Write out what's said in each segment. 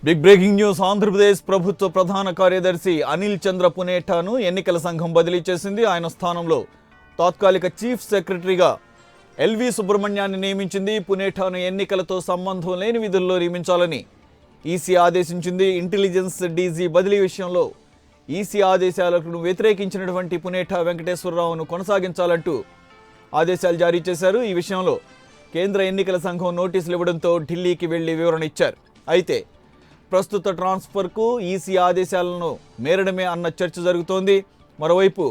Big breaking news. Andhra Pradesh ప్రభుత్వ ప్రధాన కార్యదర్శి అనిల్ చంద్ర పునేఠాను ఎన్నికల సంఘం బదిలీ చేసింది. ఆయన స్థానంలో తాత్కాలిక చీఫ్ సెక్రటరీగా ఎల్వి సుబ్రహ్మణ్యాన్ని నియమించింది. పునేఠాను ఎన్నికలతో సంబంధం లేని విధుల్లో నియమించాలని ఈసీ ఆదేశించింది. ఇంటెలిజెన్స్ డీజీ బదిలీ విషయంలో ఈసీ ఆదేశాలకు వ్యతిరేకించినటువంటి పునేఠా వెంకటేశ్వరరావును కొనసాగించాలంటూ ఆదేశాలు జారీ చేశారు. ఈ విషయంలో కేంద్ర ఎన్నికల సంఘం నోటీసులు ఇవ్వడంతో ఢిల్లీకి వెళ్లి వివరణ ఇచ్చారు. అయితే ప్రస్తుత ట్రాన్స్ఫర్కు ఈసీ ఆదేశాలను మేరడమే అన్న చర్చ జరుగుతోంది. మరోవైపు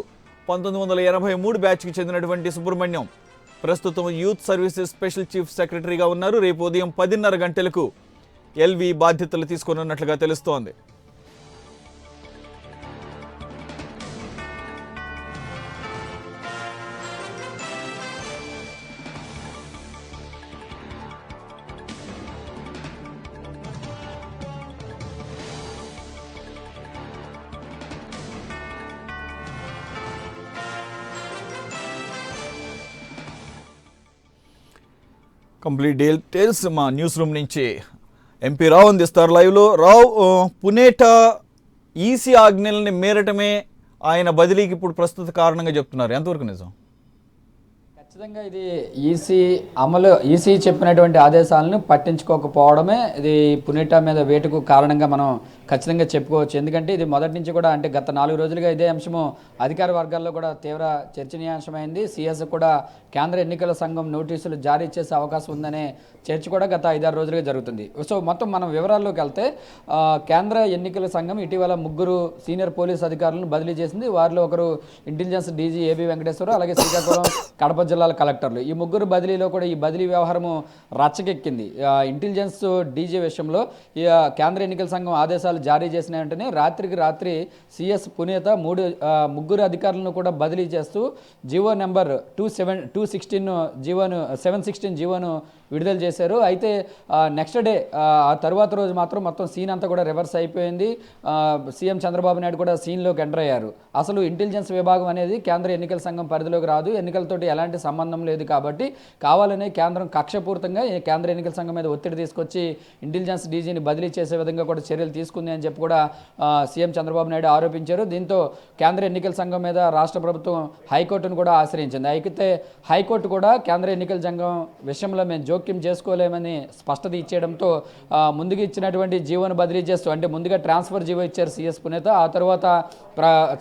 1983 బ్యాచ్కి చెందినటువంటి సుబ్రహ్మణ్యం ప్రస్తుతం యూత్ సర్వీసెస్ స్పెషల్ చీఫ్ సెక్రటరీగా ఉన్నారు. రేపు ఉదయం 10:30 గంటలకు ఎల్వి బాధ్యతలు తీసుకోనున్నట్లుగా తెలుస్తోంది. కంప్లీట్ డీటెయిల్స్ మా న్యూస్ రూమ్ నుంచి ఎంపీ రావు అందిస్తారు లైవ్లో. రావు, పునేఠా ఈసీ ఆజ్ఞల్ని మేరటమే ఆయన బదిలీకి ఇప్పుడు ప్రస్తుత కారణంగా చెప్తున్నారు. ఎంతవరకు నిజం? ఖచ్చితంగా ఇది ఈసీ చెప్పినటువంటి ఆదేశాలను పట్టించుకోకపోవడమే ఇది పునేఠా మీద వేటుకు కారణంగా మనం ఖచ్చితంగా చెప్పుకోవచ్చు. ఎందుకంటే ఇది మొదటి నుంచి కూడా అంటే గత 4 రోజులుగా ఇదే అంశము అధికార వర్గాల్లో కూడా తీవ్ర చర్చనీయాంశమైంది. సిఎస్ కూడా కేంద్ర ఎన్నికల సంఘం నోటీసులు జారీ చేసే అవకాశం ఉందనే చర్చ కూడా గత 5-6 రోజులుగా జరుగుతుంది. సో మొత్తం మనం వివరాల్లోకి వెళ్తే కేంద్ర ఎన్నికల సంఘం ఇటీవల 3 సీనియర్ పోలీస్ అధికారులను బదిలీ చేసింది. వారిలో ఒకరు ఇంటెలిజెన్స్ డీజీ ఏబీ వెంకటేశ్వరరావు, అలాగే శ్రీకాకుళం కడప జిల్లాల కలెక్టర్లు. ఈ 3 బదిలీలో కూడా ఈ బదిలీ వ్యవహారము రచ్చకెక్కింది. ఇంటెలిజెన్స్ డీజీ విషయంలో కేంద్ర ఎన్నికల సంఘం ఆదేశాలు జారీ చేసిన వెంటనే రాత్రికి రాత్రి సిఎస్ పునేత 3 అధికారులను కూడా బదిలీ చేస్తూ జీవో నెంబర్ 716 జీవోను విడుదల చేశారు. అయితే నెక్స్ట్ డే ఆ తర్వాత రోజు మాత్రం మొత్తం సీన్ అంతా కూడా రివర్స్ అయిపోయింది. సీఎం చంద్రబాబు నాయుడు కూడా సీన్లోకి ఎంటర్ అయ్యారు. అసలు ఇంటెలిజెన్స్ విభాగం అనేది కేంద్ర ఎన్నికల సంఘం పరిధిలోకి రాదు, ఎన్నికలతోటి ఎలాంటి సంబంధం లేదు కాబట్టి కావాలనే కేంద్రం కక్షపూరితంగా కేంద్ర ఎన్నికల సంఘం మీద ఒత్తిడి తీసుకొచ్చి ఇంటెలిజెన్స్ డీజీని బదిలీ చేసే విధంగా కూడా చర్యలు తీసుకుంది అని చెప్పి కూడా సీఎం చంద్రబాబు నాయుడు ఆరోపించారు. దీంతో కేంద్ర ఎన్నికల సంఘం మీద రాష్ట్ర ప్రభుత్వం హైకోర్టును కూడా ఆశ్రయించింది. అయితే హైకోర్టు కూడా కేంద్ర ఎన్నికల సంఘం విషయంలో మేము జోక్యం చేసుకోలేమని స్పష్టత ఇచ్చేయడంతో ముందుగా ఇచ్చినటువంటి జీవోను బదిలీ చేస్తూ అంటే ముందుగా ట్రాన్స్ఫర్ జీవో ఇచ్చారు సిఎస్ పునేత. ఆ తర్వాత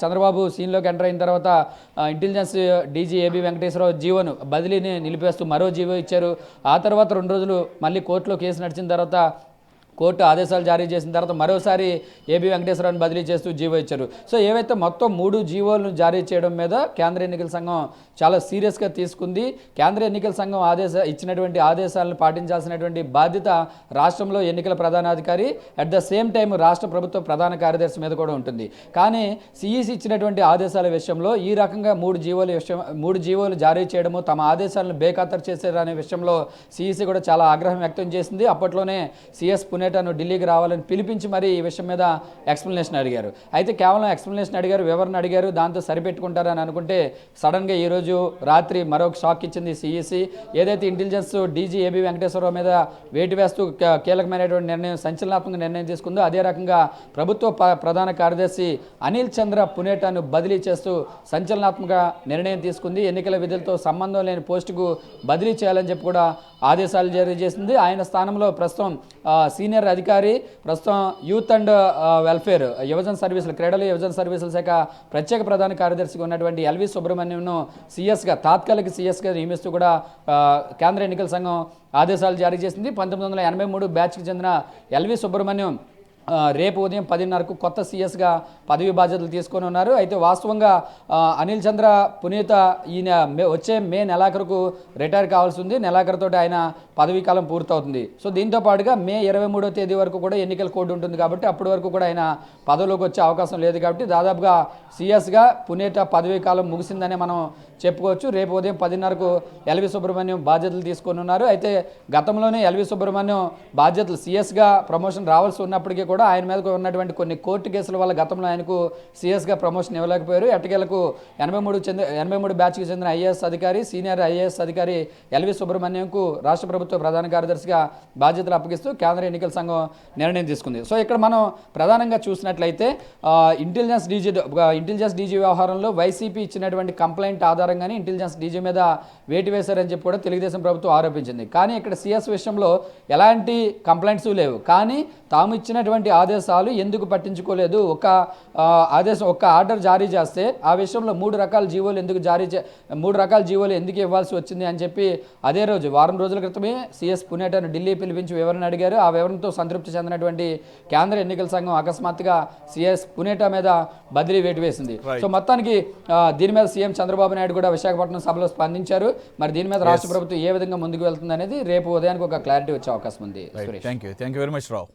చంద్రబాబు సీన్లోకి ఎంటర్ అయిన తర్వాత ఇంటెలిజెన్స్ డీజీ ఏబీ వెంకటేశ్వరరావు జీవోను బదిలీని నిలిపేస్తూ మరో జీవో ఇచ్చారు. ఆ తర్వాత 2 రోజులు మళ్ళీ కోర్టులో కేసు నడిచిన తర్వాత కోర్టు ఆదేశాలు జారీ చేసిన తర్వాత మరోసారి ఏబీ వెంకటేశ్వరరావుని బదిలీ చేస్తూ జీవో ఇచ్చారు. సో ఏవైతే మొత్తం 3 జీవోలను జారీ చేయడం మీద కేంద్ర ఎన్నికల సంఘం చాలా సీరియస్గా తీసుకుంది. కేంద్ర ఎన్నికల సంఘం ఇచ్చినటువంటి ఆదేశాలను పాటించాల్సినటువంటి బాధ్యత రాష్ట్రంలో ఎన్నికల ప్రధానాధికారి అట్ ద సేమ్ టైం రాష్ట్ర ప్రభుత్వ ప్రధాన కార్యదర్శి మీద కూడా ఉంటుంది. కానీ సిఈసి ఇచ్చినటువంటి ఆదేశాల విషయంలో ఈ రకంగా 3 జీవోలు జారీ చేయడము, తమ ఆదేశాలను బేఖాతరు చేశారనే విషయంలో సిఈసి కూడా చాలా ఆగ్రహం వ్యక్తం చేసింది. అప్పట్లోనే సిఎస్ పునేఠాను ఢిల్లీకి రావాలని పిలిపించి మరి ఈ విషయం మీద ఎక్స్ప్లెనేషన్ అడిగారు. అయితే కేవలం ఎక్స్ప్లెనేషన్ అడిగారు, వివరణ అడిగారు, దాంతో సరిపెట్టుకుంటారని అనుకుంటే సడన్గా ఈరోజు రాత్రి మరొక షాక్ ఇచ్చింది సిఈసి. ఏదైతే ఇంటెలిజెన్స్ డీజీ ఏబీ వెంకటేశ్వరరావు మీద వేటు వేస్తూ కీలకమైనటువంటి నిర్ణయం, సంచలనాత్మక నిర్ణయం తీసుకుందో అదే రకంగా ప్రభుత్వ ప్రధాన కార్యదర్శి అనిల్ చంద్ర పునేఠాను బదిలీ చేస్తూ సంచలనాత్మక నిర్ణయం తీసుకుంది. ఎన్నికల విధులతో సంబంధం లేని పోస్టుకు బదిలీ చేయాలని చెప్పి కూడా ఆదేశాలు జారీ చేసింది. ఆయన స్థానంలో ప్రస్తుతం సీనియర్ అధికారి, ప్రస్తుతం యూత్ అండ్ వెల్ఫేర్ యువజన సర్వీసులు, క్రీడలు యువజన సర్వీసుల శాఖ ప్రత్యేక ప్రధాన కార్యదర్శిగా ఉన్నటువంటి ఎల్వి సుబ్రహ్మణ్యంను తాత్కాలిక సిఎస్గా నియమిస్తూ కూడా కేంద్ర ఎన్నికల సంఘం ఆదేశాలు జారీ చేసింది. 1983 బ్యాచ్కి చెందిన ఎల్వి సుబ్రహ్మణ్యం రేపు ఉదయం 10:30కు కొత్త సిఎస్గా పదవి బాధ్యతలు తీసుకొని ఉన్నారు. అయితే వాస్తవంగా అనిల్ చంద్ర పునేత ఈయన వచ్చే మే నెలాఖరుకు రిటైర్ కావాల్సి ఉంది. నెలాఖరుతో ఆయన పదవీ కాలం పూర్తవుతుంది. సో దీంతో పాటుగా మే 23వ తేదీ వరకు కూడా ఎన్నికల కోడ్ ఉంటుంది కాబట్టి అప్పటి వరకు కూడా ఆయన పదవిలోకి వచ్చే అవకాశం లేదు. కాబట్టి దాదాపుగా సిఎస్గా పునేట పదవీ కాలం ముగిసిందనే మనం చెప్పుకోవచ్చు. రేపు ఉదయం 10:30కు ఎల్వి సుబ్రహ్మణ్యం బాధ్యతలు తీసుకొని ఉన్నారు. అయితే గతంలోనే ఎల్వి సుబ్రహ్మణ్యం బాధ్యతలు సిఎస్గా ప్రమోషన్ రావాల్సి ఉన్నప్పటికీ కూడా కూడా ఆయన మీద ఉన్నటువంటి కొన్ని కోర్టు కేసుల వల్ల గతంలో ఆయనకు సిఎస్గా ప్రమోషన్ ఇవ్వలేకపోయారు. ఎట్టకేలకు 83 బ్యాచ్కి చెందిన ఐఏఎస్ అధికారి, సీనియర్ ఐఏఎస్ అధికారి ఎల్వి సుబ్రహ్మణ్యంకు రాష్ట్ర ప్రభుత్వ ప్రధాన కార్యదర్శిగా బాధ్యతలు అప్పగిస్తూ కేంద్ర ఎన్నికల సంఘం నిర్ణయం తీసుకుంది. సో ఇక్కడ మనం ప్రధానంగా చూసినట్లయితే ఇంటెలిజెన్స్ డీజీ వ్యవహారంలో వైసీపీ ఇచ్చినటువంటి కంప్లైంట్ ఆధారంగానే ఇంటెలిజెన్స్ డీజీ మీద వేటు వేశారని చెప్పి కూడా తెలుగుదేశం ప్రభుత్వం ఆరోపించింది. కానీ ఇక్కడ సిఎస్ విషయంలో ఎలాంటి కంప్లైంట్స్ లేవు. కానీ తాము ఇచ్చినటువంటి ఆదేశాలు ఎందుకు పట్టించుకోలేదు, ఒక ఆర్డర్ జారీ చేస్తే ఆ విషయంలో 3 రకాల జీవోలు ఎందుకు ఇవ్వాల్సి వచ్చింది అని చెప్పి అదే రోజు వారం రోజుల క్రితమే సిఎస్ పునేటను ఢిల్లీ పిలిపించి వివరణ అడిగారు. ఆ వివరణతో సంతృప్తి చెందినటువంటి కేంద్ర ఎన్నికల సంఘం అకస్మాత్తుగా సిఎస్ పునేటా మీద బదిలీ వేటు వేసింది. సో మొత్తానికి దీని మీద సీఎం చంద్రబాబు నాయుడు కూడా విశాఖపట్నం సభలో స్పందించారు. మరి దీని మీద రాష్ట్ర ప్రభుత్వం ఏ విధంగా ముందుకు వెళ్తుంది అనేది రేపు ఉదయానికి ఒక క్లారిటీ వచ్చే అవకాశం ఉంది. Thank you very much Rao.